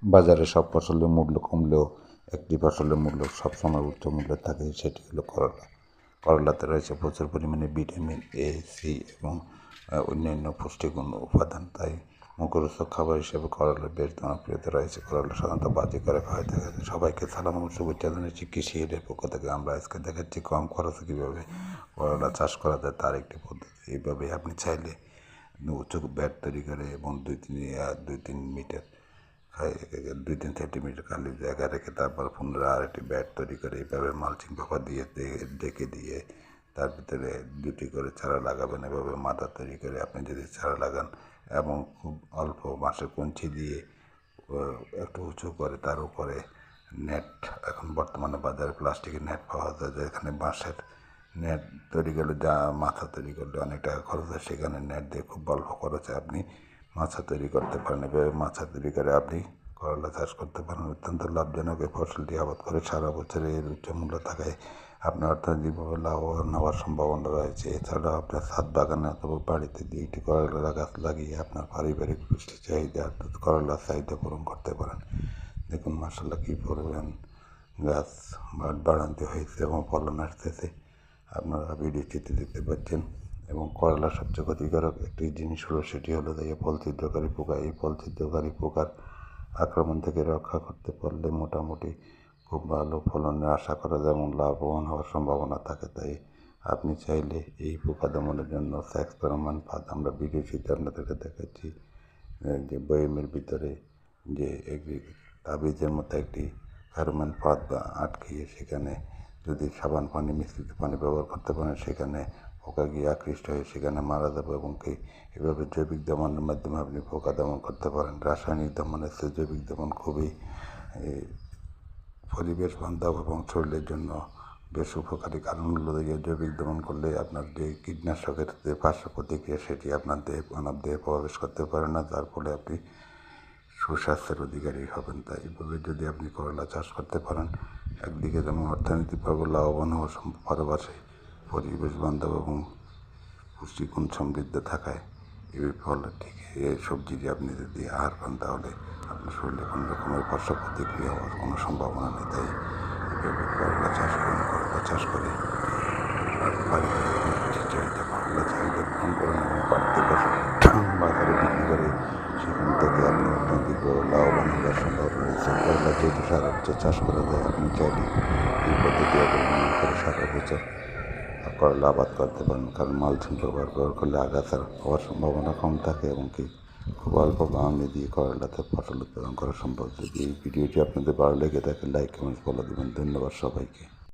বাজারে সব ফসলের মূল্য কমলেও একটি ফসলের মূল্য সবসময় উচ্চ মূল্যে থাকে, সেটি হলো করলা। করলাতে রয়েছে প্রচুর পরিমাণে ভিটামিন এ, সি এবং অন্যান্য পুষ্টিগুণ উপাদান। তাই মুখরোচক খাবার হিসেবে করলা বেশ জনপ্রিয়তা রয়েছে। করলা সাধারণত বাজি করে খাওয়া থাকে। সবাইকে সালাম এবং শুভেচ্ছা জানাচ্ছি কৃষি এর পক্ষ থেকে। আমরা আজকে দেখাচ্ছি কম খরচে কীভাবে করলা চাষ করা যায় তার একটি পদ্ধতি। এইভাবে আপনি চাইলে উঁচু ব্যাট তৈরি করে এবং দুই তিন মিটার 2-3 সেন্টিমিটার খালি জায়গা রেখে তারপর পুনরায় আরেকটি ব্যাট তৈরি করে এইভাবে মালচিং পেপার দিয়ে ডেকে দিয়ে তার ভিতরে 2টি করে চারা লাগাবেন। এভাবে মাথা তৈরি করে আপনি যদি চারা লাগান এবং খুব অল্প বাঁশের কঞ্চি দিয়ে একটু উঁচু করে তার উপরে নেট, এখন বর্তমানে বাজারে প্লাস্টিকের নেট পাওয়া যায়, যেখানে বাঁশের নেট তৈরি করলে যা মাথা তৈরি করলে অনেক টাকা খরচ হয়, সেখানে নেট দিয়ে খুব অল্প খরচে আপনি মাছা তৈরি করতে পারেন। এভাবে মাছা তৈরি করে আপনি করলা চাষ করতে পারেন। অত্যন্ত লাভজনক এই ফসলটি আবাদ করে সারা বছরে এর উচ্চ মূল্য থাকায় আপনার অর্থনৈতিকভাবে লাভবান হওয়ার সম্ভাবনা রয়েছে। এছাড়াও আপনার ছাদ বাগানে অথবা বাড়িতে 2টি করলা গাছ লাগিয়ে আপনার পারিবারিক পুষ্টি চাহিদা অর্থাৎ করলার চাহিদা পূরণ করতে পারেন। দেখুন মাশাআল্লাহ কী পরিমাণ গাছ বাড়াতে হয়েছে এবং ফলন আসতেছে, আপনারা ভিডিওটিতে দেখতে পাচ্ছেন। এবং করলার সবচেয়ে ক্ষতিকারক একটি জিনিস হলো, সেটি হলো ফল ছিদ্রকারী পোকা। এই ফল ছিদ্রকারী পোকার আক্রমণ থেকে রক্ষা করতে পারলে মোটামুটি খুব ভালো ফলনের আশা করা যায় এবং লাভবান হওয়ার সম্ভাবনা থাকে। তাই আপনি চাইলে এই পোকা দমনের জন্য ফেরোমন ফাঁদ আমরা ভিডিওটিতে আপনাদেরকে দেখাচ্ছি, যে বয়ামের ভিতরে যে একটি তাবিজের মতো একটি ফেরোমন ফাঁদ আটকিয়ে সেখানে যদি সাবান পানি মিশ্রিত পানি ব্যবহার করতে পারেন, সেখানে পোকা গিয়ে আকৃষ্ট হয়ে সেখানে মারা যাবে। এবং এভাবে জৈবিক দমনের মাধ্যমে আপনি পোকা দমন করতে পারেন। রাসায়নিক দমনের চেয়ে জৈবিক দমন খুবই পরিবেশ বান্ধব এবং শরীরের জন্য বেশ উপকারী। কারণ হলো জৈবিক দমন করলে আপনার যে কীটনাশকের যে পার্শ্ব প্রতিক্রিয়া সেটি আপনার মানব দেহে প্রবেশ করতে পারে না, যার ফলে আপনি সুস্বাস্থ্যের অধিকারী হবেন। তাই এইভাবে যদি আপনি করলা চাষ করতে পারেন, একদিকে যেমন অর্থনৈতিকভাবে লাভবান হওয়ার পাশাপাশি পরিবেশ বান্ধব এবং পুষ্টিগুণ সমৃদ্ধ থাকায় এই ফলটিকে এই সবজিটি আপনি যদি আহার পান তাহলে আপনার শরীরে কোনো রকমের পার্শ্ব প্রতিক্রিয়া হওয়ার কোনো সম্ভাবনা নেই। তাই এইভাবে করলা চাষ করুন। করলা চাষ করে পারিবারিক চাহিদা করলা চাহিদা পূরণ করেন এবং বাড়তি বাজারে বিক্রি করে সেখান থেকে আপনি অর্থনৈতিকভাবে লাভবান হওয়ার সম্ভাবনা রয়েছে। করলা যেহেতু সারা বছর চাষ করা যায়, আপনি চাইলে এই পদ্ধতি অবলম্বন করে সারা বছর করলা আবাদ করতে পারেন। কারণ মালচিং ব্যবহার করলে আগাছা হওয়ার সম্ভাবনা কম থাকে এবং খুব অল্প বাউন্ডি দিয়ে করলাতে ফসল উৎপাদন করা সম্ভব। যদি এই ভিডিওটি আপনাদের ভালো লেগে থাকে লাইক কমেন্ট ফলো দেবেন। ধন্যবাদ সবাইকে।